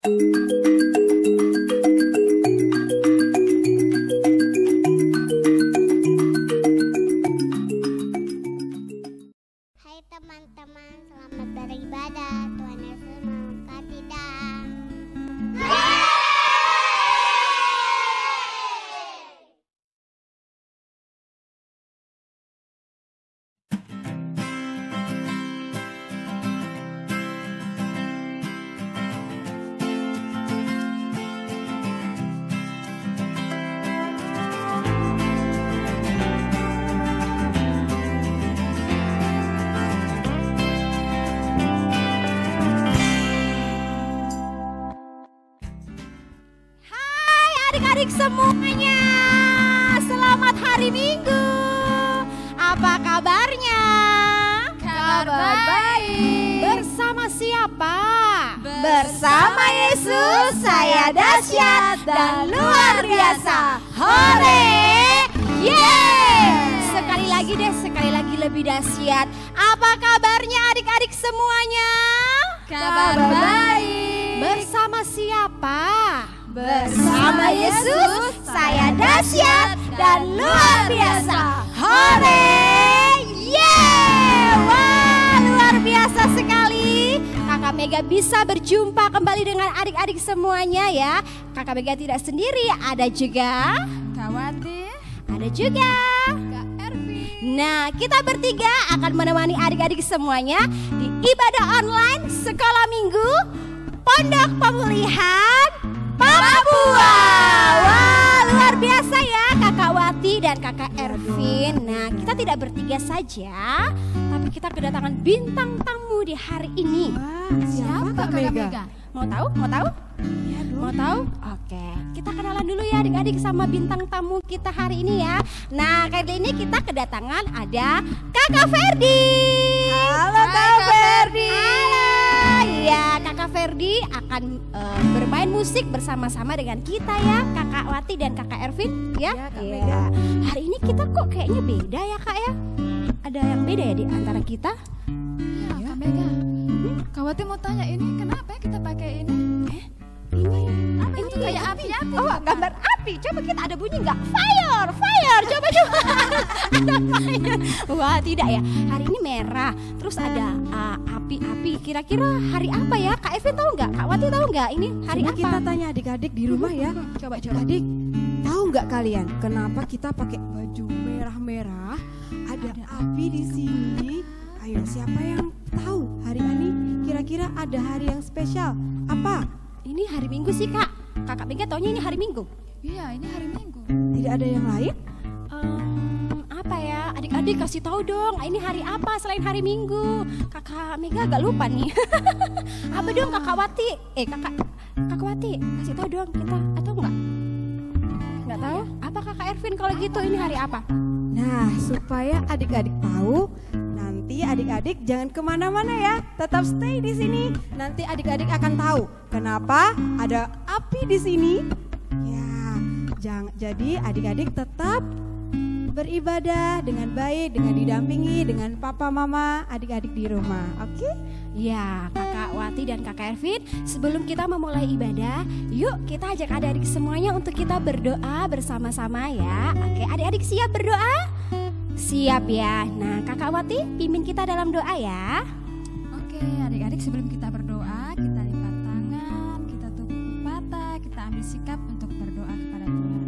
Hai teman-teman, selamat beribadah. Tuhan Yesus memberkati dah. Adik-adik semuanya, selamat hari Minggu. Apa kabarnya? Kabar baik. Bersama siapa? Bersama Yesus, saya dahsyat dan luar biasa. Hore! Yeay! Sekali lagi lebih dahsyat. Apa kabarnya adik-adik semuanya? Kabar baik. Bersama siapa? Bersama Yesus, saya dahsyat dan luar biasa. Hore! Yeay! Wah, luar biasa sekali. Kakak Mega bisa berjumpa kembali dengan adik-adik semuanya ya. Kakak Mega tidak sendiri, ada juga Kak Wati, ada juga Kak Ervi. Nah, kita bertiga akan menemani adik-adik semuanya di ibadah online Sekolah Minggu Pondok Pemulihan Papua. Wah, luar biasa ya Kakak Wati dan Kakak Ervin. Nah, kita tidak bertiga saja, tapi kita kedatangan bintang tamu di hari ini. Siapa Kak Mega? Mau tahu? Mau tahu? Mau tahu? Oke, kita kenalan dulu ya adik-adik sama bintang tamu kita hari ini ya. Nah, kali ini kita kedatangan ada Kakak Ferdi. Halo Kak Ferdi. Halo. Ya, Kakak Ferdi akan bermain musik bersama-sama dengan kita ya, Kakak Wati dan Kakak Ervin ya. Ya, Kak Iya. Mega. Hari ini kita kok kayaknya beda ya Kak ya? Ada yang beda ya di antara kita? Ya, Kak Mega. Kak Wati mau tanya ini kenapa ya kita pakai ini? Apa itu kayak api-api? Oh, gambar api. Coba kita ada bunyi nggak? Fire, fire. Coba. Ada fire. Wah, tidak ya. Hari ini merah. Terus ada api-api. Kira-kira hari apa ya? Kak Evin tahu nggak? Kak Wati tahu nggak? Ini hari Coba apa? kita tanya adik-adik di rumah ya. Coba. Adik, tahu nggak kalian kenapa kita pakai baju merah-merah? Ada api di sini. Ayo, siapa yang tahu hari ini kira-kira ada hari yang spesial? Apa? Ini hari Minggu sih Kak. Kakak Mega taunya ini hari Minggu. Iya, ini hari Minggu. Tidak ada yang lain? Apa ya? Adik-adik kasih tahu dong. Ini hari apa selain hari Minggu? Kakak Mega agak lupa nih. Apa dong Kakak Wati? Kakak Wati kasih tahu dong kita atau enggak? Enggak tahu? Apa Kakak Ervin kalau gitu ini hari apa? Nah, supaya adik-adik tahu, nanti adik-adik jangan kemana-mana ya, tetap stay di sini. Nanti adik-adik akan tahu kenapa ada api di sini. Ya, jadi adik-adik tetap beribadah dengan baik, dengan didampingi dengan papa mama adik-adik di rumah. Oke? Ya, Kakak Wati dan Kakak Ervin, sebelum kita memulai ibadah, yuk kita ajak adik-adik semuanya untuk kita berdoa bersama-sama ya. Oke, adik-adik siap berdoa? Siap ya. Nah, Kakak Wati pimpin kita dalam doa ya. Oke, adik-adik sebelum kita berdoa, kita lipat tangan, kita tepuk patah, kita ambil sikap untuk berdoa kepada Tuhan.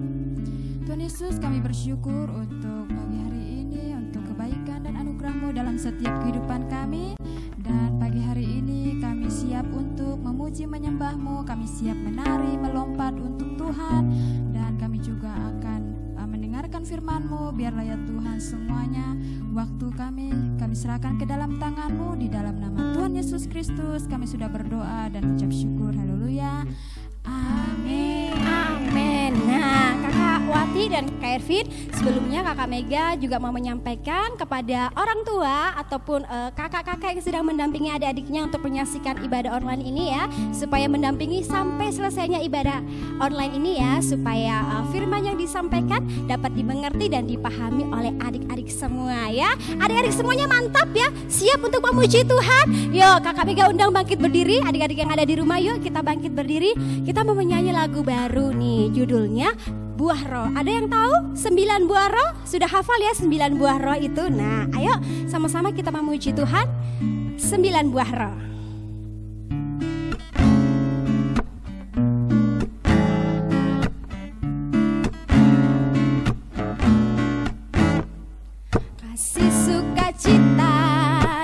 Tuhan Yesus, kami bersyukur untuk pagi hari ini, untuk kebaikan dan anugerah-Mu dalam setiap kehidupan kami. Dan pagi hari ini kami siap untuk memuji menyembah-Mu, kami siap menari, melompat untuk Tuhan. Dan kami juga akan mendengarkan firman-Mu. Biarlah ya Tuhan semuanya waktu kami serahkan ke dalam tangan-Mu. Di dalam nama Tuhan Yesus Kristus kami sudah berdoa dan ucap syukur. Haleluya. Amin. Amin. Nah, Kakak Wati dan Kak Ervin. Sebelumnya Kakak Mega juga mau menyampaikan kepada orang tua ataupun kakak-kakak yang sedang mendampingi adik-adiknya untuk menyaksikan ibadah online ini ya, supaya mendampingi sampai selesainya ibadah online ini ya, supaya firman yang disampaikan dapat dimengerti dan dipahami oleh adik-adik semua ya. Adik-adik semuanya mantap ya, siap untuk memuji Tuhan. Yuk Kakak Mega undang bangkit berdiri, adik-adik yang ada di rumah yuk kita bangkit berdiri. Kita mau menyanyi lagu baru nih, judulnya Buah Roh. Ada yang tahu 9 buah roh? Sudah hafal ya 9 buah roh itu? Nah ayo sama-sama kita memuji Tuhan. 9 buah roh. Kasih, sukacita,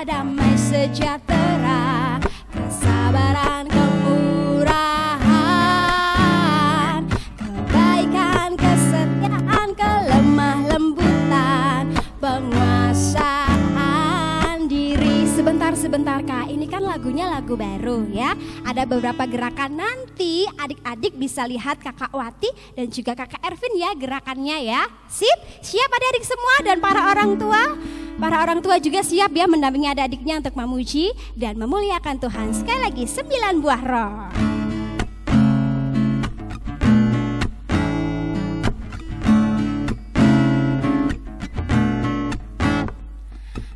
damai sejahtera, kesabaran, kemurahan, kebaikan, kesetiaan, kelemah lembutan, penguasaan diri. Sebentar Kak, ini kan lagunya lagu baru ya. Ada beberapa gerakan, nanti adik-adik bisa lihat Kakak Wati dan juga Kakak Ervin ya gerakannya ya. Sip? Siap adik-adik semua dan para orang tua? Para orang tua juga siap ya mendampingi adik-adiknya untuk memuji dan memuliakan Tuhan. Sekali lagi 9 buah roh.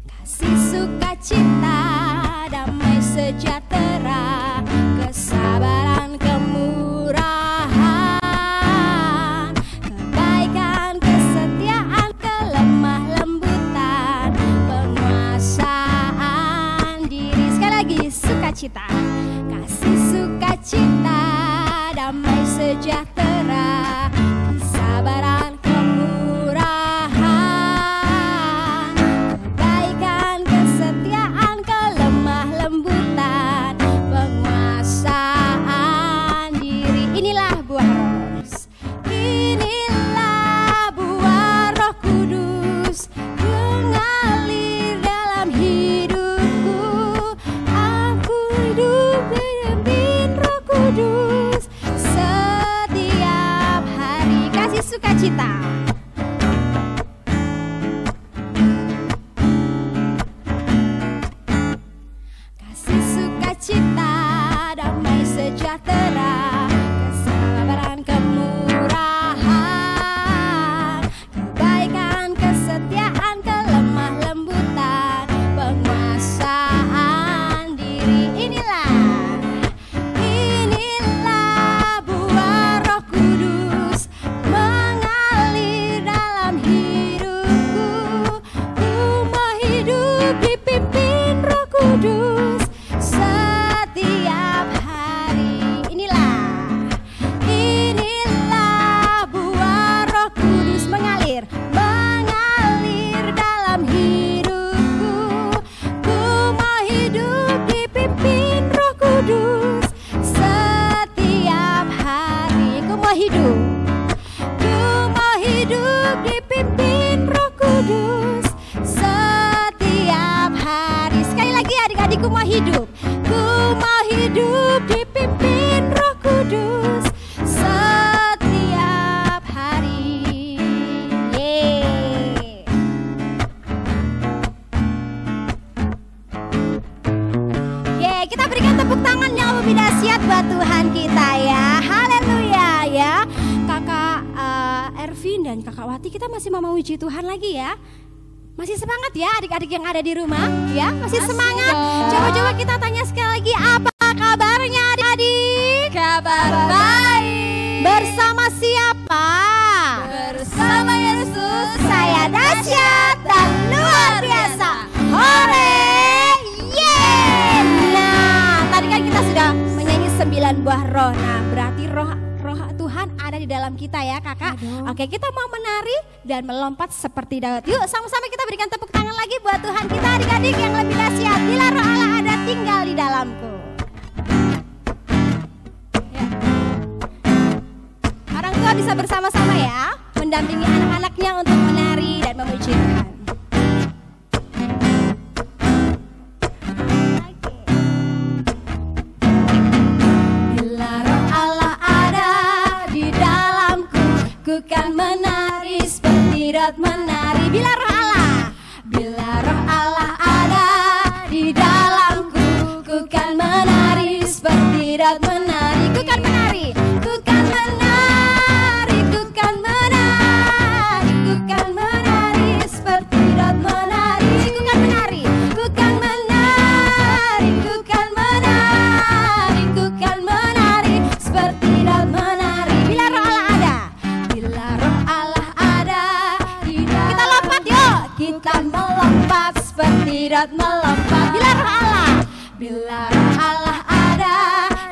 Kasih, sukacita, damai sejahtera, kesabaran, kemurahan, kebaikan, kesetiaan, kelemah lembutan, penguasaan diri. Sekali lagi sukacita. Kasih, sukacita, damai sejahtera, kesabaran, kemurahan, kebaikan, kesetiaan, kelemah lembutan, penguasaan diri. Inilah buah roh. Inilah buah Roh Kudus mengalir dalam hidupku. Aku hidup dipimpin Roh Kudus setiap hari. Kasih, sukacita. Kasih, sukacita, damai sejahtera, kesabaran, kemurahan, kebaikan, kesetiaan, kelemah lembutan, penguasaan diri. Inilah buah Roh Kudus mengalir dalam hidupku. Ku mau hidup dipimpin Roh Kudus setiap hari. Inilah buah Roh Kudus mengalir dalam hidupku. Ku mau hidup dipimpin Roh Kudus setiap hari. Ku mau hidup dipimpin Roh Kudus setiap hari. Sekali lagi adik-adikku mau hidup. Ku mau hidup dipimpin Roh Kudus setiap hari. Yeay. Yeay, kita berikan tepuk tangan yang lebih dahsyat buat Tuhan kita ya. Haleluya ya. Kakak Ervin dan Kakak Wati, kita masih mau memuji Tuhan lagi ya. Masih semangat ya adik-adik yang ada di rumah ya? Masih semangat? Coba-coba kita tanya sekali lagi, apa kabarnya adik-adik? Kabar baik. Bersama siapa? Bersama Yesus. Saya dahsyat dan luar biasa. Hore! Yeay! Nah, tadi kan kita sudah menyanyi 9 buah roh. Nah, berarti roh Tuhan ada di dalam kita ya kakak. Oke, kita mau menari dan melompat seperti Daud. Yuk sama-sama kita berikan tepuk tangan lagi buat Tuhan kita adik-adik yang lebih dahsyat. Bila roh Allah ada tinggal di dalamku. Ya. Orang tua bisa bersama-sama ya, mendampingi anak-anaknya untuk menari dan memuji Tuhan. Bila roh Allah ada di dalamku, ku kan menari menari, ku kan menari, ku kan menari, ku kan menari, ku kan menari seperti Daud menari, ku kan menari, ku kan menari, ku kan menari, ku kan menari seperti Daud menari. Bila roh Allah ada, bila roh Allah ada, kita lompat yuk, kita melompat seperti Daud melompat. Bila roh Allah, bila roh Allah ada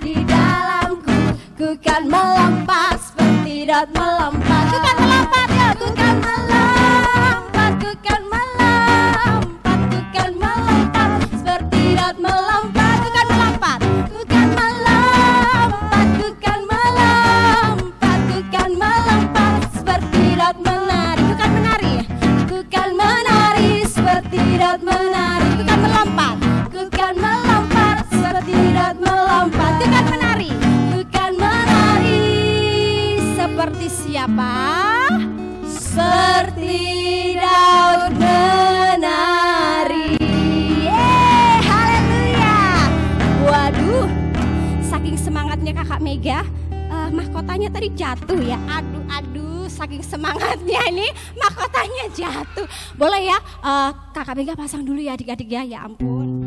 di dalamku, ku kan melompat seperti Daud melompat. Ku kan melompat ya, ku kan melompat, ku kan melompat, ku kan melompat seperti Daud melompat. Ku kan melompat, ku kan melompat, ku kan melompat, ku kan melompat seperti Daud menari. Ku kan menari, ku kan menari seperti Daud menari. Ku kan melompat, ku kan melompat seperti Daud melompat. Ku kan menari, ku kan menari seperti siapa? Seperti Daud menari. Haleluya. Waduh, saking semangatnya Kakak Mega, mahkotanya tadi jatuh ya. Aduh, saking semangatnya ini mahkotanya jatuh. Boleh ya, Kakak Mega pasang dulu ya adik-adik ya. Ya ampun.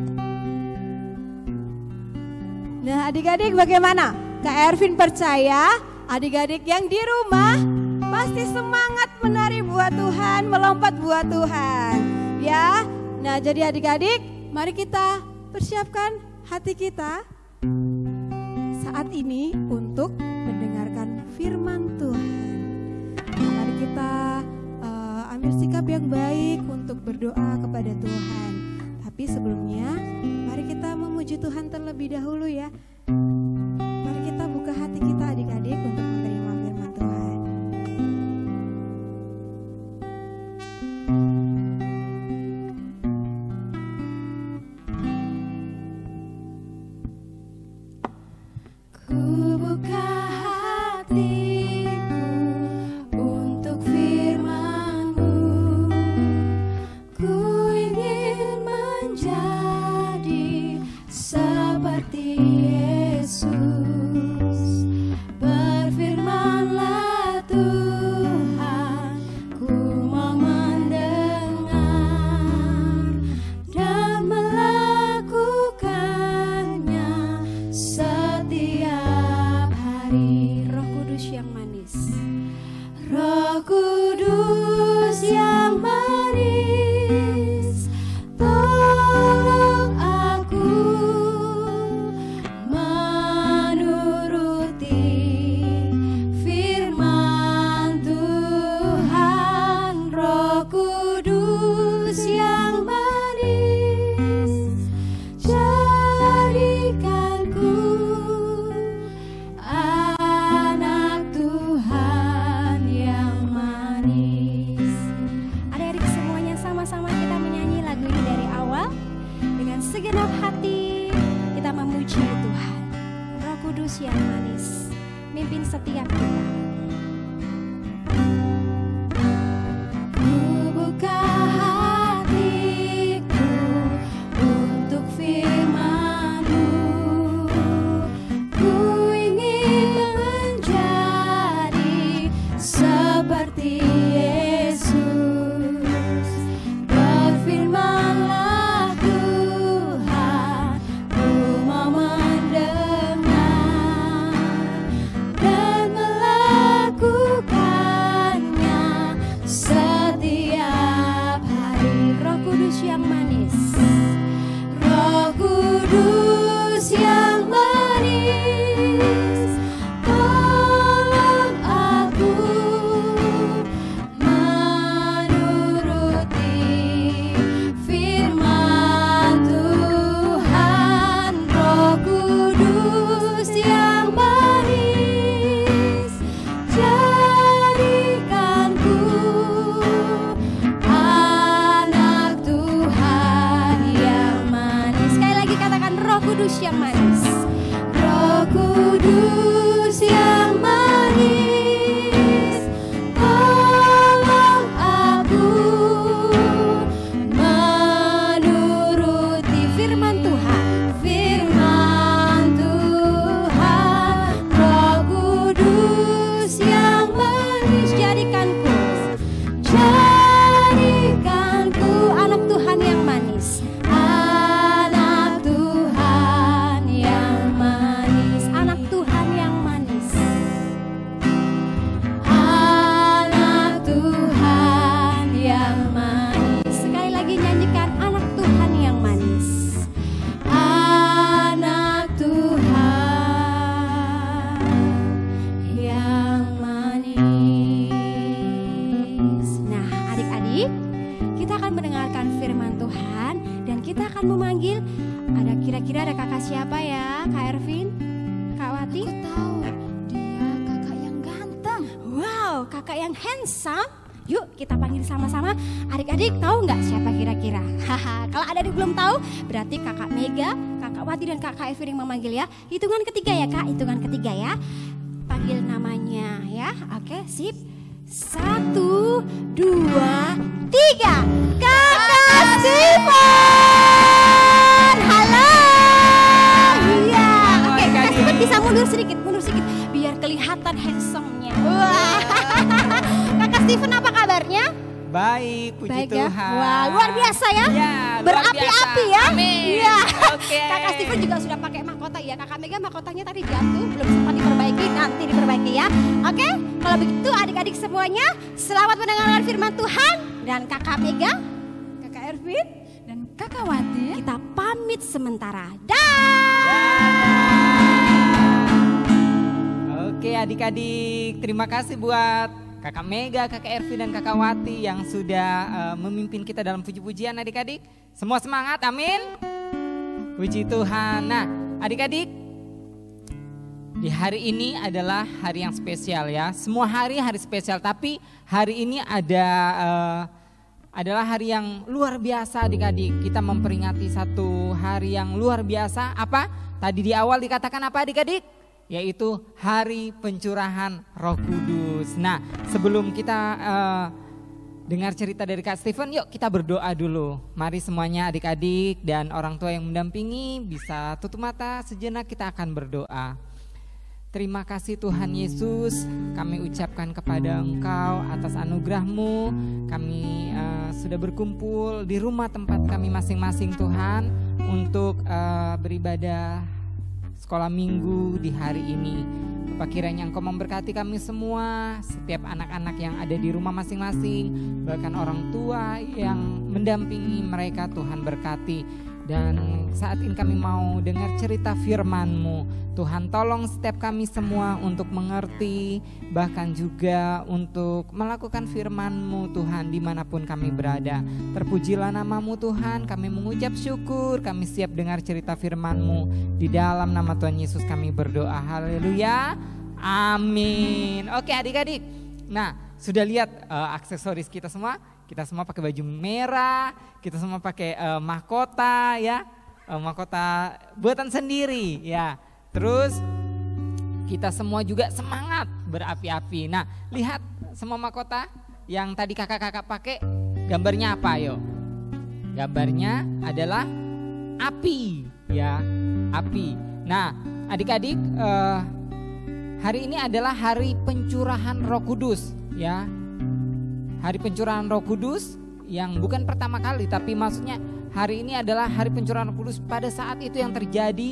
Nah adik-adik bagaimana? Kak Ervin percaya adik-adik yang di rumah pasti semangat menari buat Tuhan, melompat buat Tuhan. Ya, nah jadi adik-adik mari kita persiapkan hati kita saat ini untuk mendengarkan firman Tuhan. Mari kita ambil sikap yang baik untuk berdoa kepada Tuhan. Tapi sebelumnya mari kita memuji Tuhan terlebih dahulu ya. Mari kita buka hati kita adik-adik untuk menerima firman Tuhan. Ku buka hatiku untuk firman-Mu. Ku ingin menjadi seperti Yesus. Berfirmanlah Tuhan, ku mau mendengar dan melakukannya setiap hari. Roh Kudus yang manis, Roh Kudus yang manis, tolong aku menuruti firman Tuhan. Roh Kudus yang manis, jadikanku anak Tuhan yang manis. Adik-adik semuanya sama-sama kita menyanyi lagu ini dari awal. Dengan segenap hati kita memuji Tuhan. Roh Kudus yang manis mimpin setiap kita. Ku buka hatiku untuk firman-Mu. Ku ingin menjadi seperti Yesus. Berfirmanlah Tuhan, ku mau mendengar dan melakukannya setiap hari. Roh Kudus yang manis, Roh Kudus yang manis, tolong aku menuruti firman Tuhan. Roh Kudus yang manis, jadikanku anak Tuhan yang manis. Sekali lagi katakan Roh Kudus yang manis, Roh Kudus yang manis, tolong aku menuruti firman Tuhan. Firman Tuhan, Wati? Aku tahu, dia kakak yang ganteng. Wow, kakak yang handsome. Yuk kita panggil sama-sama. Adik-adik tahu nggak siapa kira-kira? Haha, kalau adik belum tahu, berarti kakak Mega, kakak Wati dan kakak Evin yang memanggil ya. Hitungan ketiga ya kak, hitungan ketiga ya. Panggil namanya ya. Oke, sip. 1, 2, 3. Kakak Steven. Halo. Iya. Oke, Kak Steven bisa mundur sedikit, biar kelihatan handsome-nya. Wah. Kakak Steven apa kabarnya? Baik, puji Baik ya. Tuhan. Wah, luar biasa ya. Ya, Berapi-api ya. Amin. Iya. Oke. Kakak Steven juga sudah pakai mahkota ya. Kakak Mega mahkotanya tadi jatuh, belum sempat diperbaiki, nanti diperbaiki ya. Oke, kalau begitu adik-adik semuanya, selamat mendengarkan firman Tuhan. Dan kakak Mega, kakak Ervin, Dan kakak Wati, kita pamit sementara. Dah. Oke adik-adik, terima kasih buat kakak Mega, kakak Ervin dan kakak Wati yang sudah memimpin kita dalam puji-pujian adik-adik. Semua semangat, amin. Puji Tuhan. Nah adik-adik, di hari ini adalah hari yang spesial ya. Semua hari spesial, tapi hari ini adalah hari yang luar biasa adik-adik. Kita memperingati satu hari yang luar biasa. Apa? Tadi di awal dikatakan apa adik-adik? Yaitu hari pencurahan Roh Kudus. Nah sebelum kita dengar cerita dari Kak Steven, yuk kita berdoa dulu. Mari semuanya adik-adik dan orang tua yang mendampingi bisa tutup mata sejenak, kita akan berdoa. Terima kasih Tuhan Yesus, kami ucapkan kepada Engkau atas anugerah-Mu. Kami sudah berkumpul di rumah tempat kami masing-masing Tuhan untuk beribadah sekolah minggu di hari ini. Bapa kiranya Engkau memberkati kami semua, setiap anak-anak yang ada di rumah masing-masing, bahkan orang tua yang mendampingi mereka Tuhan berkati. Dan saat ini kami mau dengar cerita firman-Mu. Tuhan tolong setiap kami semua untuk mengerti, bahkan juga untuk melakukan firman-Mu Tuhan dimanapun kami berada. Terpujilah nama-Mu Tuhan, kami mengucap syukur, kami siap dengar cerita firman-Mu. Di dalam nama Tuhan Yesus kami berdoa, haleluya, amin. Oke adik-adik, nah sudah lihat aksesoris kita semua? Kita semua pakai baju merah, kita semua pakai mahkota ya, mahkota buatan sendiri ya. Terus kita semua juga semangat berapi-api. Nah lihat semua mahkota yang tadi kakak-kakak pakai, gambarnya apa yo? Gambarnya adalah api ya, api. Nah adik-adik, hari ini adalah hari pencurahan Roh Kudus ya. Hari pencurahan Roh Kudus yang bukan pertama kali, tapi maksudnya hari ini adalah hari pencurahan Roh Kudus pada saat itu yang terjadi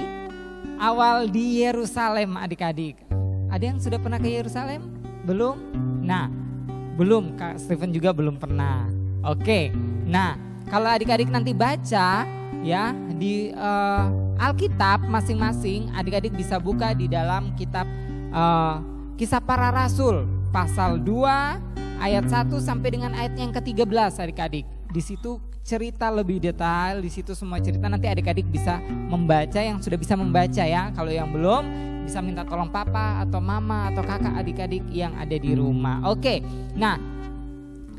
awal di Yerusalem adik-adik. Ada yang sudah pernah ke Yerusalem? Belum? Nah, belum, Kak Steven juga belum pernah. Oke, nah kalau adik-adik nanti baca ya di Alkitab masing-masing, adik-adik bisa buka di dalam kitab Kisah Para Rasul pasal 2 ayat 1 sampai dengan ayat yang ke-13 adik-adik. Di situ cerita lebih detail, di situ semua cerita, nanti adik-adik bisa membaca yang sudah bisa membaca ya. Kalau yang belum bisa minta tolong papa atau mama atau kakak adik-adik yang ada di rumah. Oke. Nah,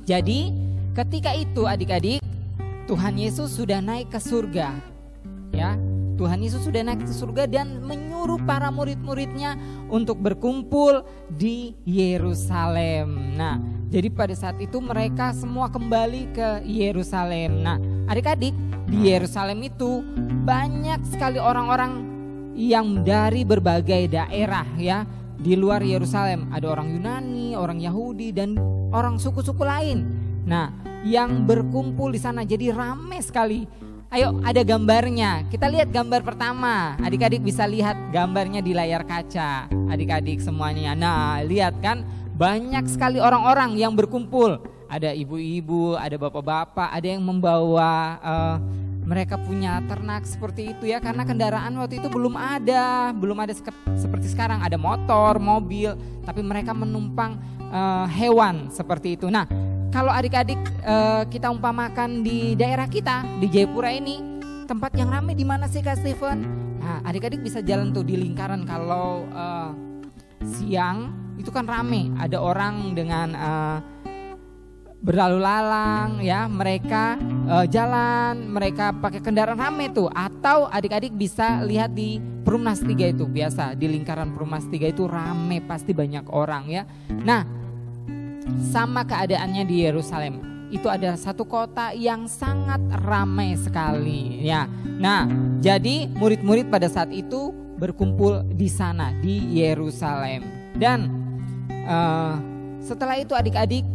jadi ketika itu adik-adik, Tuhan Yesus sudah naik ke surga. Ya. Tuhan Yesus sudah naik ke surga dan menyuruh para murid-muridnya untuk berkumpul di Yerusalem. Nah, jadi pada saat itu mereka semua kembali ke Yerusalem. Nah, adik-adik, di Yerusalem itu banyak sekali orang-orang yang dari berbagai daerah ya. Di luar Yerusalem ada orang Yunani, orang Yahudi dan orang suku-suku lain. Nah, yang berkumpul di sana jadi ramai sekali. Ayo ada gambarnya, kita lihat gambar pertama. Adik-adik bisa lihat gambarnya di layar kaca, adik-adik semuanya. Nah lihat kan, banyak sekali orang-orang yang berkumpul. Ada ibu-ibu, ada bapak-bapak, ada yang membawa mereka punya ternak seperti itu ya. Karena kendaraan waktu itu belum ada seperti sekarang, ada motor, mobil. Tapi mereka menumpang hewan seperti itu. Nah kalau adik-adik kita umpamakan di daerah kita, di Jayapura ini, tempat yang ramai di mana sih Kak Steven? Nah, adik-adik bisa jalan tuh di lingkaran. Kalau siang itu kan ramai, ada orang dengan berlalu lalang ya, mereka jalan, mereka pakai kendaraan ramai tuh. Atau adik-adik bisa lihat di Perumnas 3 itu, biasa di lingkaran Perumnas 3 itu ramai, pasti banyak orang ya. Nah, sama keadaannya di Yerusalem. Itu ada satu kota yang sangat ramai sekali ya. Nah, jadi murid-murid pada saat itu berkumpul di sana di Yerusalem. Dan setelah itu adik-adik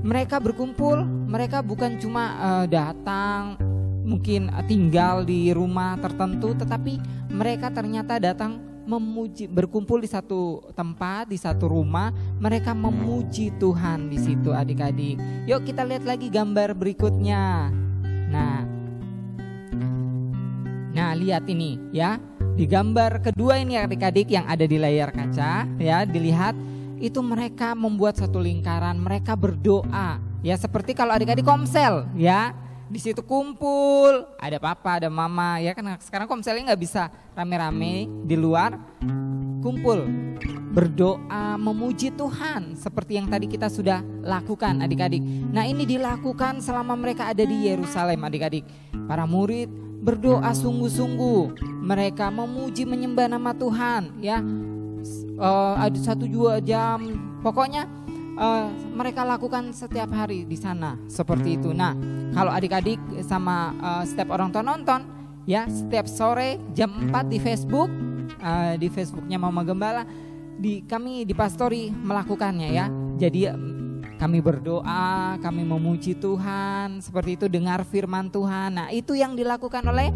mereka berkumpul, mereka bukan cuma datang mungkin tinggal di rumah tertentu, tetapi mereka ternyata datang memuji, berkumpul di satu tempat, di satu rumah, mereka memuji Tuhan di situ adik-adik. Yuk kita lihat lagi gambar berikutnya. Nah lihat ini ya, di gambar kedua ini adik-adik yang ada di layar kaca ya, dilihat itu mereka membuat satu lingkaran, mereka berdoa ya, seperti kalau adik-adik komsel ya. Di situ kumpul, ada papa, ada mama, ya kan sekarang komselnya nggak bisa rame-rame di luar, kumpul berdoa memuji Tuhan seperti yang tadi kita sudah lakukan adik-adik. Nah ini dilakukan selama mereka ada di Yerusalem adik-adik. Para murid berdoa sungguh-sungguh, mereka memuji menyembah nama Tuhan ya. Ada 1-2 jam, pokoknya mereka lakukan setiap hari di sana seperti itu. Nah, kalau adik-adik sama setiap orang tua nonton ya, setiap sore jam 4 di Facebook, di Facebooknya Mama Gembala, kami di Pastori melakukannya ya. Jadi kami berdoa, kami memuji Tuhan, seperti itu, dengar firman Tuhan. Nah, itu yang dilakukan oleh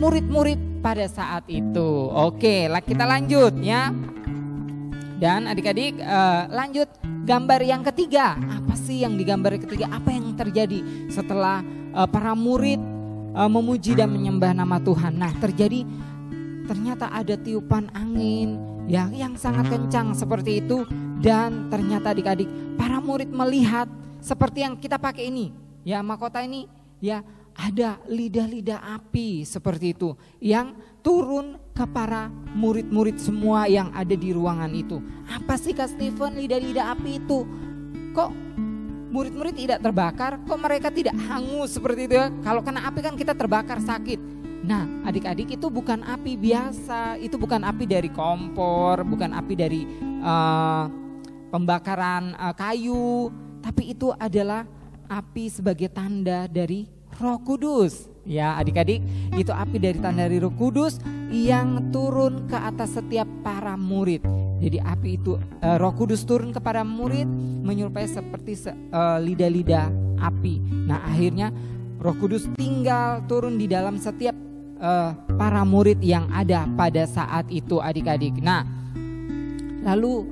murid-murid pada saat itu. Oke, kita lanjut ya. Dan adik-adik lanjut gambar yang ketiga. Apa sih yang di gambar ketiga? Apa yang terjadi setelah para murid memuji dan menyembah nama Tuhan? Nah ternyata ada tiupan angin ya, yang sangat kencang seperti itu. Dan ternyata adik-adik para murid melihat seperti yang kita pakai ini ya, mahkota ini ya, ada lidah-lidah api seperti itu yang turun ke para murid-murid semua yang ada di ruangan itu. Apa sih Kak Steven lidah-lidah api itu? Kok murid-murid tidak terbakar? Kok mereka tidak hangus seperti itu ya? Kalau kena api kan kita terbakar, sakit. Nah adik-adik, itu bukan api biasa, itu bukan api dari kompor, bukan api dari pembakaran kayu, tapi itu adalah api sebagai tanda dari Roh Kudus. Ya adik-adik, itu api dari tanda dari Roh Kudus yang turun ke atas setiap para murid. Jadi api itu Roh Kudus turun kepada murid menyerupai seperti lidah-lidah api. Nah akhirnya Roh Kudus tinggal turun di dalam setiap para murid yang ada pada saat itu adik-adik. Nah lalu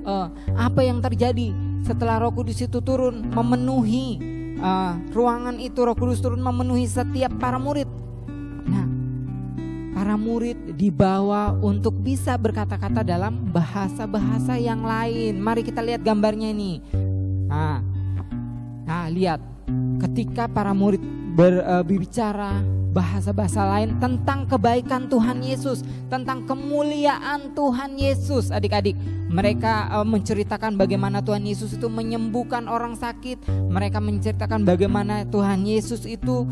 apa yang terjadi setelah Roh Kudus itu turun memenuhi ruangan itu? Roh Kudus turun memenuhi setiap para murid. Nah para murid dibawa untuk bisa berkata-kata dalam bahasa-bahasa yang lain. Mari kita lihat gambarnya ini. Nah lihat, ketika para murid berbicara bahasa-bahasa lain tentang kebaikan Tuhan Yesus, tentang kemuliaan Tuhan Yesus adik-adik. Mereka menceritakan bagaimana Tuhan Yesus itu menyembuhkan orang sakit. Mereka menceritakan bagaimana Tuhan Yesus itu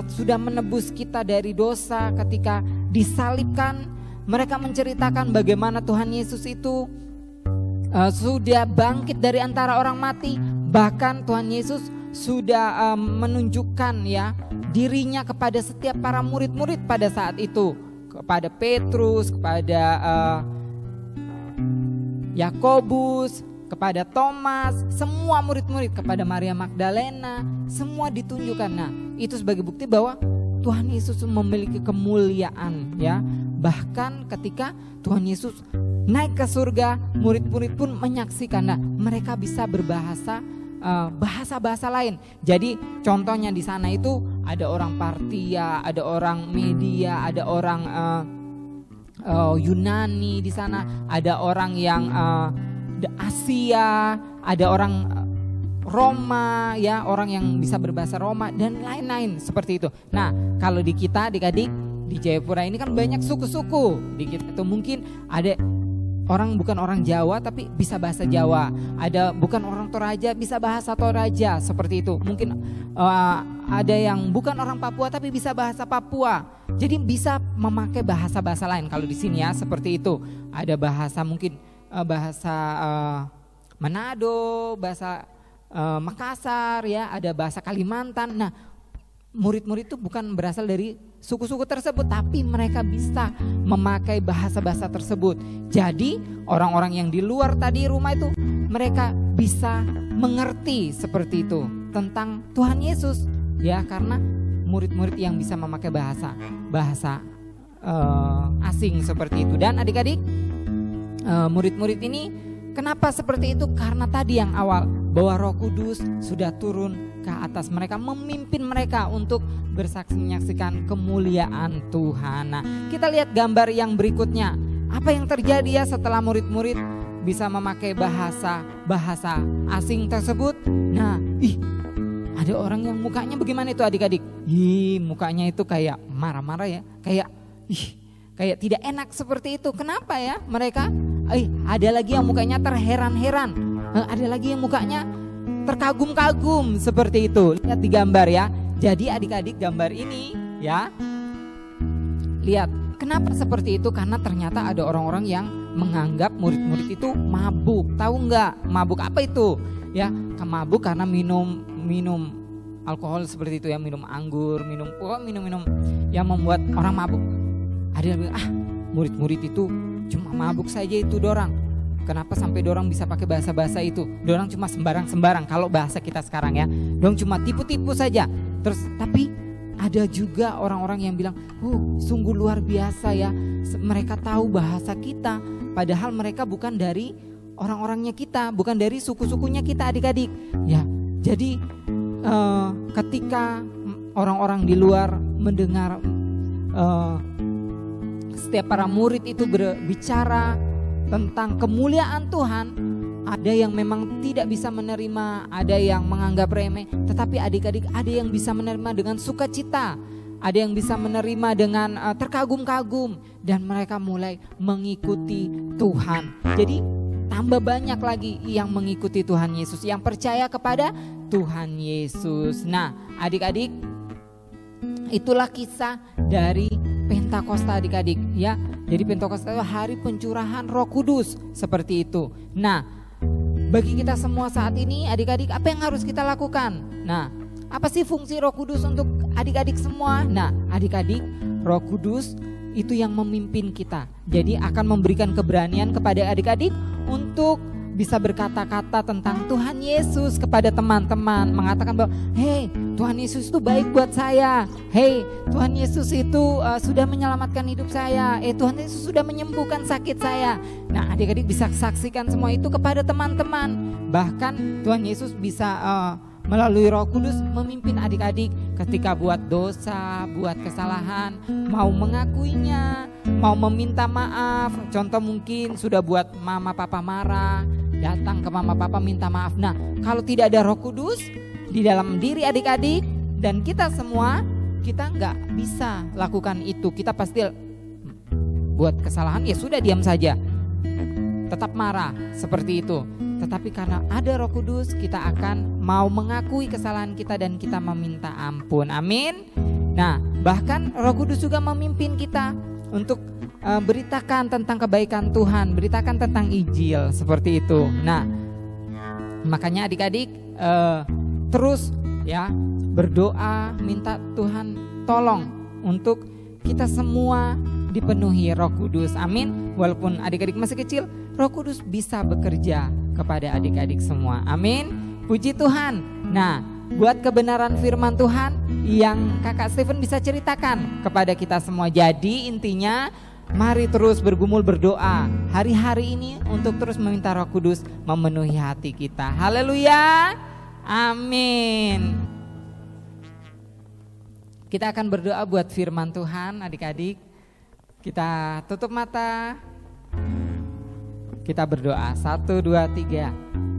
sudah menebus kita dari dosa ketika disalibkan. Mereka menceritakan bagaimana Tuhan Yesus itu sudah bangkit dari antara orang mati. Bahkan Tuhan Yesus sudah menunjukkan ya dirinya kepada setiap para murid-murid pada saat itu, kepada Petrus, kepada Yakobus, kepada Thomas, semua murid-murid, kepada Maria Magdalena, semua ditunjukkan. Nah, itu sebagai bukti bahwa Tuhan Yesus memiliki kemuliaan ya. Bahkan ketika Tuhan Yesus naik ke surga, murid-murid pun menyaksikan. Nah, mereka bisa berbahasa bahasa-bahasa lain. Jadi contohnya di sana itu ada orang Partia, ada orang Media, ada orang Yunani di sana, ada orang yang Asia, ada orang Roma, ya, orang yang bisa berbahasa Roma dan lain-lain seperti itu. Nah, kalau di kita adik-adik di Jayapura ini kan banyak suku-suku. Di kita itu mungkin ada orang bukan orang Jawa tapi bisa bahasa Jawa. Ada bukan orang Toraja bisa bahasa Toraja seperti itu. Mungkin ada yang bukan orang Papua tapi bisa bahasa Papua. Jadi bisa memakai bahasa-bahasa lain. Kalau di sini ya seperti itu. Ada bahasa mungkin bahasa Manado, bahasa Makassar, ya, ada bahasa Kalimantan. Nah, murid-murid itu bukan berasal dari suku-suku tersebut, tapi mereka bisa memakai bahasa-bahasa tersebut. Jadi orang-orang yang di luar tadi rumah itu mereka bisa mengerti seperti itu tentang Tuhan Yesus, ya, karena murid-murid yang bisa memakai bahasa asing seperti itu. Dan adik-adik, murid-murid ini kenapa seperti itu? Karena tadi yang awal bahwa Roh Kudus sudah turun ke atas mereka, memimpin mereka untuk bersaksi menyaksikan kemuliaan Tuhan. Nah, kita lihat gambar yang berikutnya. Apa yang terjadi ya setelah murid-murid bisa memakai bahasa asing tersebut? Nah, ada orang yang mukanya bagaimana itu adik-adik? Mukanya itu kayak marah-marah ya, kayak tidak enak seperti itu. Kenapa ya mereka? Ada lagi yang mukanya terheran-heran, ada lagi yang mukanya terkagum-kagum seperti itu. Lihat di gambar ya. Jadi adik-adik gambar ini ya, lihat kenapa seperti itu? Karena ternyata ada orang-orang yang menganggap murid-murid itu mabuk. Tahu nggak mabuk apa itu? Ya, mabuk karena minum alkohol seperti itu ya, minum anggur, minum yang membuat orang mabuk. Ada yang bilang, murid-murid itu cuma mabuk saja itu dorang. Kenapa sampai dorang bisa pakai bahasa-bahasa itu? Dorang cuma sembarang-sembarang, kalau bahasa kita sekarang ya. Dorang cuma tipu-tipu saja. Terus tapi ada juga orang-orang yang bilang, sungguh luar biasa ya. Mereka tahu bahasa kita, padahal mereka bukan dari orang-orangnya kita, bukan dari suku-sukunya kita adik-adik. Ya, jadi ketika orang-orang di luar mendengar setiap para murid itu berbicara tentang kemuliaan Tuhan, ada yang memang tidak bisa menerima, ada yang menganggap remeh, tetapi adik-adik ada yang bisa menerima dengan sukacita, ada yang bisa menerima dengan terkagum-kagum, dan mereka mulai mengikuti Tuhan. Jadi tambah banyak lagi yang mengikuti Tuhan Yesus, yang percaya kepada Tuhan Yesus. Nah, adik-adik, itulah kisah dari Pentakosta adik-adik ya. Jadi Pentakosta itu hari pencurahan Roh Kudus seperti itu. Nah, bagi kita semua saat ini adik-adik, apa yang harus kita lakukan? Nah, apa sih fungsi Roh Kudus untuk adik-adik semua? Nah, adik-adik, Roh Kudus itu yang memimpin kita. Jadi akan memberikan keberanian kepada adik-adik untuk bisa berkata-kata tentang Tuhan Yesus kepada teman-teman, mengatakan bahwa hey, Tuhan Yesus itu baik buat saya. Hey, Tuhan Yesus itu sudah menyelamatkan hidup saya. Tuhan Yesus sudah menyembuhkan sakit saya. Nah, adik-adik bisa saksikan semua itu kepada teman-teman. Bahkan Tuhan Yesus bisa melalui Roh Kudus memimpin adik-adik ketika buat dosa, buat kesalahan, mau mengakuinya, mau meminta maaf. Contoh mungkin sudah buat mama papa marah, datang ke mama papa minta maaf. Nah, kalau tidak ada Roh Kudus di dalam diri adik-adik dan kita semua, kita nggak bisa lakukan itu. Kita pasti buat kesalahan, ya sudah diam saja, tetap marah seperti itu. Tetapi karena ada Roh Kudus, kita akan mau mengakui kesalahan kita dan kita meminta ampun. Amin. Nah, bahkan Roh Kudus juga memimpin kita untuk beritakan tentang kebaikan Tuhan, beritakan tentang Injil seperti itu. Nah, makanya adik-adik terus ya berdoa, minta Tuhan tolong untuk kita semua dipenuhi Roh Kudus. Amin. Walaupun adik-adik masih kecil, Roh Kudus bisa bekerja kepada adik-adik semua. Amin. Puji Tuhan. Nah, buat kebenaran firman Tuhan yang Kakak Stephen bisa ceritakan kepada kita semua. Jadi intinya, mari terus bergumul berdoa hari-hari ini untuk terus meminta Roh Kudus memenuhi hati kita. Haleluya. Amin. Kita akan berdoa buat firman Tuhan adik-adik. Kita tutup mata. Kita berdoa. 1, 2, 3.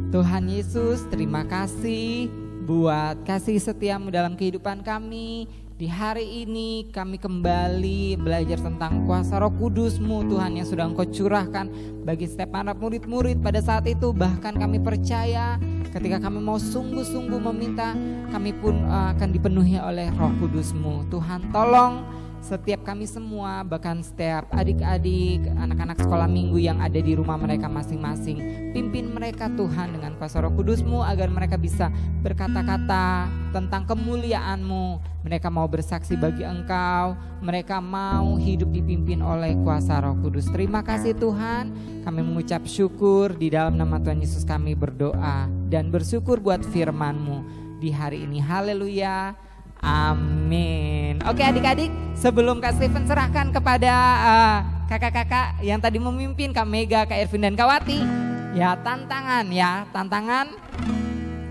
Tuhan Yesus, terima kasih buat kasih setiamu dalam kehidupan kami. Di hari ini kami kembali belajar tentang kuasa Roh Kudus-Mu Tuhan yang sudah Engkau curahkan bagi setiap anak murid-murid pada saat itu. Bahkan kami percaya ketika kami mau sungguh-sungguh meminta, kami pun akan dipenuhi oleh Roh Kudus-Mu. Tuhan tolong setiap kami semua, bahkan setiap adik-adik, anak-anak sekolah minggu yang ada di rumah mereka masing-masing. Pimpin mereka Tuhan dengan kuasa Roh Kudus-Mu agar mereka bisa berkata-kata tentang kemuliaan-Mu. Mereka mau bersaksi bagi Engkau, mereka mau hidup dipimpin oleh kuasa Roh Kudus. Terima kasih Tuhan, kami mengucap syukur di dalam nama Tuhan Yesus kami berdoa dan bersyukur buat firman-Mu di hari ini. Haleluya. Amin. Oke adik-adik, sebelum Kak Steven serahkan kepada kakak-kakak yang tadi memimpin, Kak Mega, Kak Ervin dan Kak Wati, tantangan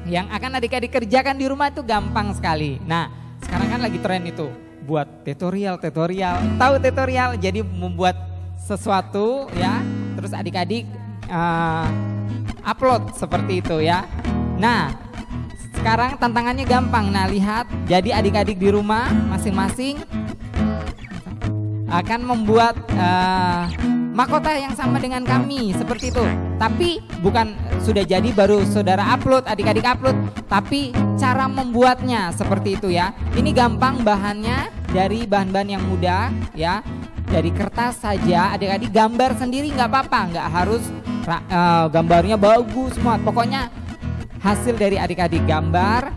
yang akan adik-adik kerjakan di rumah itu gampang sekali. Nah, sekarang kan lagi tren itu buat tutorial. Tahu tutorial? Jadi membuat sesuatu ya, terus adik-adik upload seperti itu ya. Nah, sekarang tantangannya gampang. Nah lihat, jadi adik-adik di rumah masing-masing akan membuat mahkota yang sama dengan kami seperti itu. Tapi bukan sudah jadi baru saudara upload, adik-adik upload, tapi cara membuatnya seperti itu ya. Ini gampang, bahannya dari bahan-bahan yang mudah ya. Dari kertas saja, adik-adik gambar sendiri nggak apa-apa, nggak harus gambarnya bagus semua. Pokoknya hasil dari adik-adik gambar.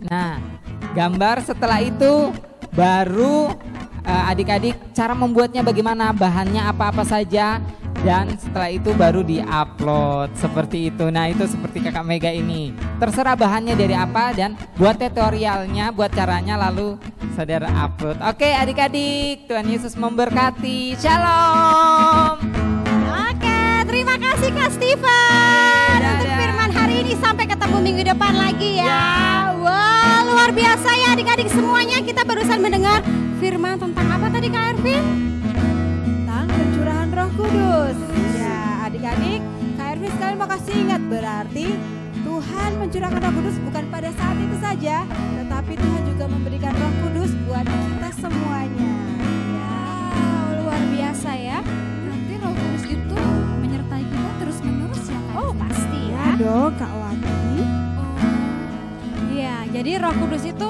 Nah, gambar setelah itu baru adik-adik cara membuatnya bagaimana, bahannya apa-apa saja, dan setelah itu baru di-upload seperti itu. Nah, itu seperti Kakak Mega ini. Terserah bahannya dari apa dan buat tutorialnya, buat caranya lalu saudara upload. Oke, adik-adik, Tuhan Yesus memberkati. Shalom. Terima kasih Kak Steven untuk firman hari ini. Sampai ketemu minggu depan lagi ya. Wah, luar biasa ya adik-adik semuanya. Kita barusan mendengar firman tentang apa tadi Kak Ervin? Tentang pencurahan Roh Kudus. Ya adik-adik, Kak Ervin sekalian mau kasih ingat, berarti Tuhan mencurahkan Roh Kudus bukan pada saat itu saja, tetapi Tuhan juga memberikan Roh Kudus buat kita semuanya. Wow, luar biasa ya. Nanti Roh Kudus itu menyertai kita terus-menerus ya Kak? Oh pasti ya. Dong Kak Wati. Iya, jadi Roh Kudus itu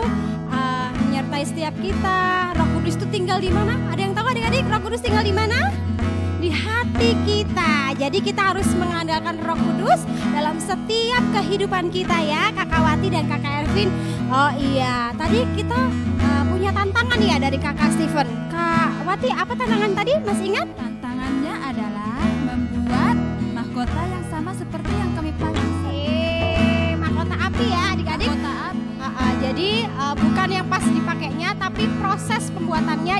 menyertai setiap kita. Roh Kudus itu tinggal di mana? Ada yang tahu adik-adik Roh Kudus tinggal di mana? Di hati kita. Jadi kita harus mengandalkan Roh Kudus dalam setiap kehidupan kita ya, Kakak Wati dan Kakak Ervin. Oh iya, tadi kita punya tantangan ya dari Kakak Steven. Kak Wati, apa tantangan tadi? Masih ingat? Tantangannya adalah membuat mahkota yang sama seperti yang kami pakai. Mahkota api ya adik-adik. Mahkota api. Jadi bukan yang pas dipakainya, tapi proses pembuatannya.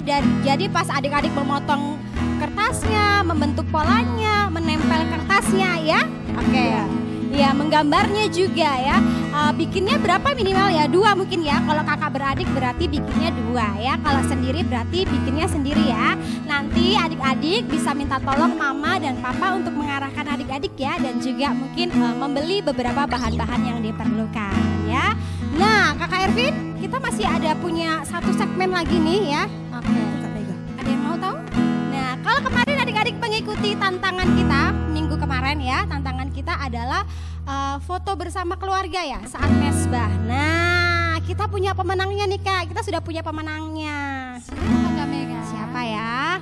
Jadi pas adik-adik memotong kertasnya, membentuk polanya, menempel kertasnya ya. Oke. Ya, menggambarnya juga ya. Bikinnya berapa minimal ya? 2 mungkin ya. Kalau kakak beradik berarti bikinnya 2 ya. Kalau sendiri berarti bikinnya sendiri ya. Nanti adik-adik bisa minta tolong mama dan papa untuk mengarahkan adik-adik ya. Dan juga mungkin membeli beberapa bahan-bahan yang diperlukan ya. Nah Kakak Ervin, kita masih ada punya satu segmen lagi nih ya. Oke. Ada yang mau tahu? Nah, kalau kemarin adik-adik mengikuti tantangan kita minggu kemarin ya, tantangan kita adalah foto bersama keluarga ya saat mesbah. Nah, kita punya pemenangnya nih Kak. Kita sudah punya pemenangnya. Siapa Kak Mega? Siapa ya?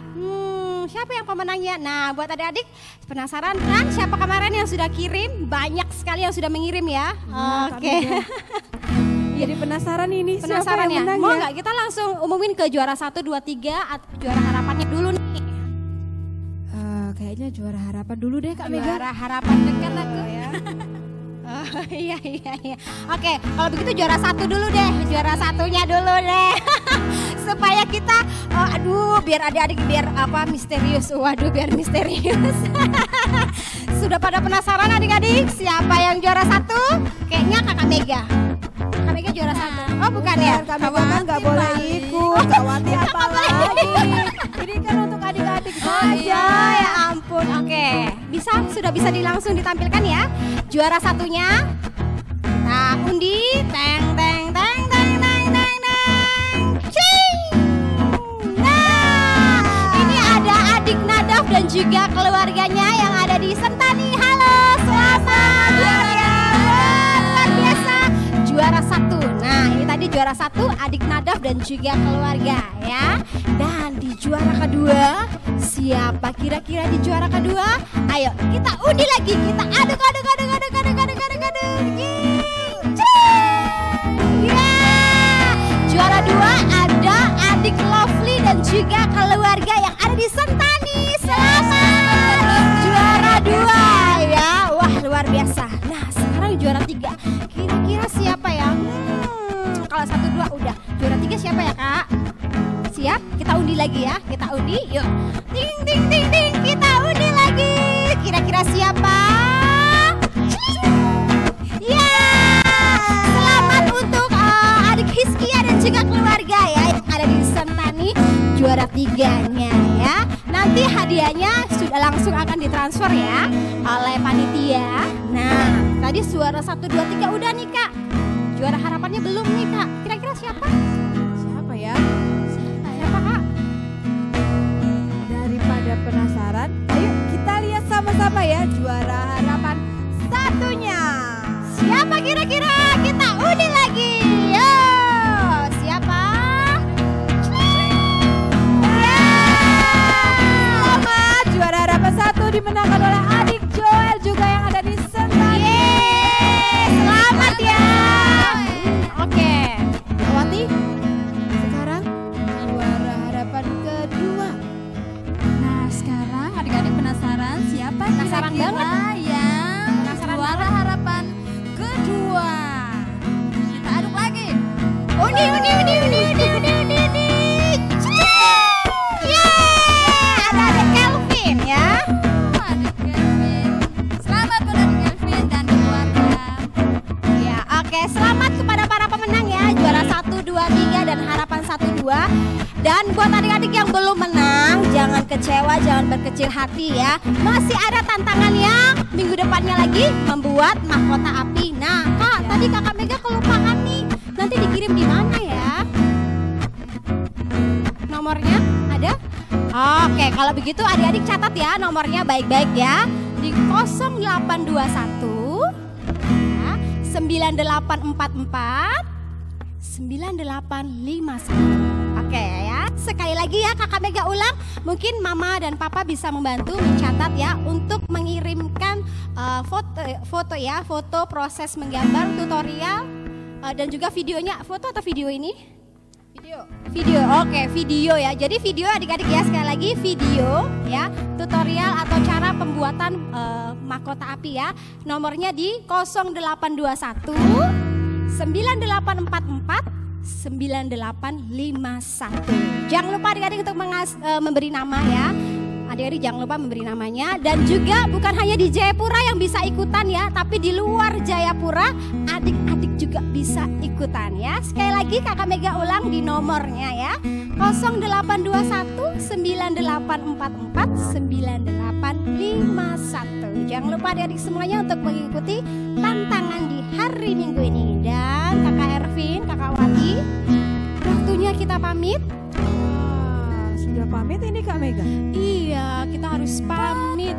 Siapa yang pemenangnya? Nah, buat adik-adik penasaran kan siapa kemarin yang sudah kirim? Banyak sekali yang sudah mengirim ya. Oke. Jadi penasaran ini Penasaran siapa yang ya? menang Mau ya? nggak kita langsung umumin ke juara 1, 2, 3 atau juara harapannya dulu nih? Kayaknya juara harapan dulu deh Kak Mega. Juara harapan dekat aku ya. Iya. Oke, kalau begitu juara 1 dulu deh. Juara 1-nya dulu deh. Supaya kita biar adik-adik biar misterius. Waduh, biar misterius. Sudah pada penasaran adik-adik siapa yang juara 1? Kayaknya Kakak Mega. Kakak Mega juara 1. Oh, bukan ya? Kak Mega nggak boleh ikut. Kak Wati apa lagi? Ini kan untuk adik-adik saja. Ya ampun. ampun. Oke, sudah bisa langsung ditampilkan ya. Juara satunya. Nah, undi. Teng teng teng teng teng teng teng. Cing. Nah, ini ada adik Nadaf dan juga keluarganya yang ada di Sentani. Halo, selamat luar biasa. Juara satu. Nah, ini tadi juara satu adik Nadaf dan juga keluarga ya. Dan di juara kedua, siapa kira-kira di juara kedua? Ayo kita undi lagi, kita aduk. Juara dua ada adik Lovely dan juga keluarga yang ada di Sentani. Selamat juara dua ya. Wah, luar biasa. Nah, sekarang juara tiga. Kira-kira siapa ya? Kalau 1, 2 udah. Juara 3 siapa ya, Kak? Siap? Kita undi lagi ya. Kita undi, yuk. Ting ting ting ting. Kita undi lagi. Kira-kira siapa? Ya. Selamat untuk adik Hiskia dan juga keluarga ya yang ada di Sentani, juara 3-nya ya. Nanti hadiahnya sudah langsung akan ditransfer ya oleh panitia. Nah, tadi suara 1, 2, 3 udah nih, Kak. Juara harapannya belum nih, Kak. Kira-kira siapa? Siapa ya? Siapa, Kak? Daripada penasaran, ayo kita lihat sama-sama ya juara harapan satunya. Siapa kira-kira? Kita undi lagi. Yo, siapa? Selamat, juara harapan 1 dimenangkan oleh adik Joel juga yang ada di Sentani. Selamat ya. Oke, Awati, sekarang juara harapan kedua. Nah, sekarang adik-adik penasaran siapa Penasaran kira-kira yang Penasaran juara banget. harapan kedua? Kita aduk lagi. undi. Yeay, ada Kelvin ya. Adik Kelvin. Selamat buat adik Kelvin dan keluarga. Ya, oke. Selamat kepada para pemenang ya. Juara 1, 2, 3 dan harapan 1, 2. Dan buat adik-adik yang belum menang, jangan kecewa, jangan berkecil hati ya. Masih ada tantangannya minggu depannya lagi membuat mahkota api. Nah, Kak, tadi Kakak Mega kelupaan nih. Nanti dikirim di mana ya? Nomornya ada? Oke, kalau begitu adik-adik catat ya nomornya baik-baik ya. Di 0821 ya, 9844 9851. Oke ya, sekali lagi ya Kakak Mega ulang. Mungkin Mama dan Papa bisa membantu mencatat ya untuk mengirimkan foto proses menggambar tutorial dan juga videonya. Foto atau video ini? Video, oke, video ya. Jadi video adik-adik ya, sekali lagi video ya, tutorial atau cara pembuatan mahkota api ya. Nomornya di 0821 9844 9851. Jangan lupa adik-adik untuk memberi nama ya. Adik-adik jangan lupa memberi namanya. Dan juga bukan hanya di Jayapura yang bisa ikutan ya, tapi di luar Jayapura adik-adik juga bisa ikutan ya. Sekali lagi Kakak Mega ulang di nomornya ya. 0821 9844 9851. Jangan lupa adik-adik semuanya untuk mengikuti tantangan di hari Minggu ini. Dan Kakak Ervin, Kakak Wati, waktunya kita pamit. Sudah pamit ini Kak Mega? Iya, kita harus pamit.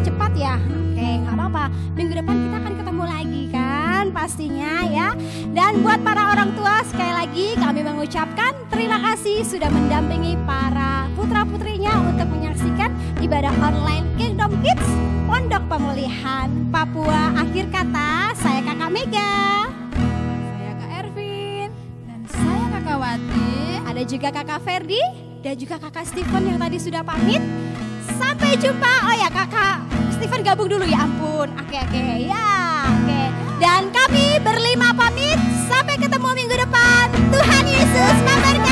Cepat ya? Oke, nggak apa-apa. Minggu depan kita akan ketemu lagi kan pastinya ya. Dan buat para orang tua sekali lagi kami mengucapkan terima kasih sudah mendampingi para putra-putrinya untuk menyaksikan ibadah online Kingdom Kids Pondok Pemulihan Papua. Akhir kata, saya Kakak Mega. Saya Kak Ervin dan saya Kakak Wati. Ada juga Kakak Ferdi dan juga Kakak Steven yang tadi sudah pamit. Sampai jumpa. Oh ya, Kakak Steven gabung dulu ya, ampun. Oke ya. Oke. Dan kami berlima pamit. Sampai ketemu minggu depan. Tuhan Yesus memberkati.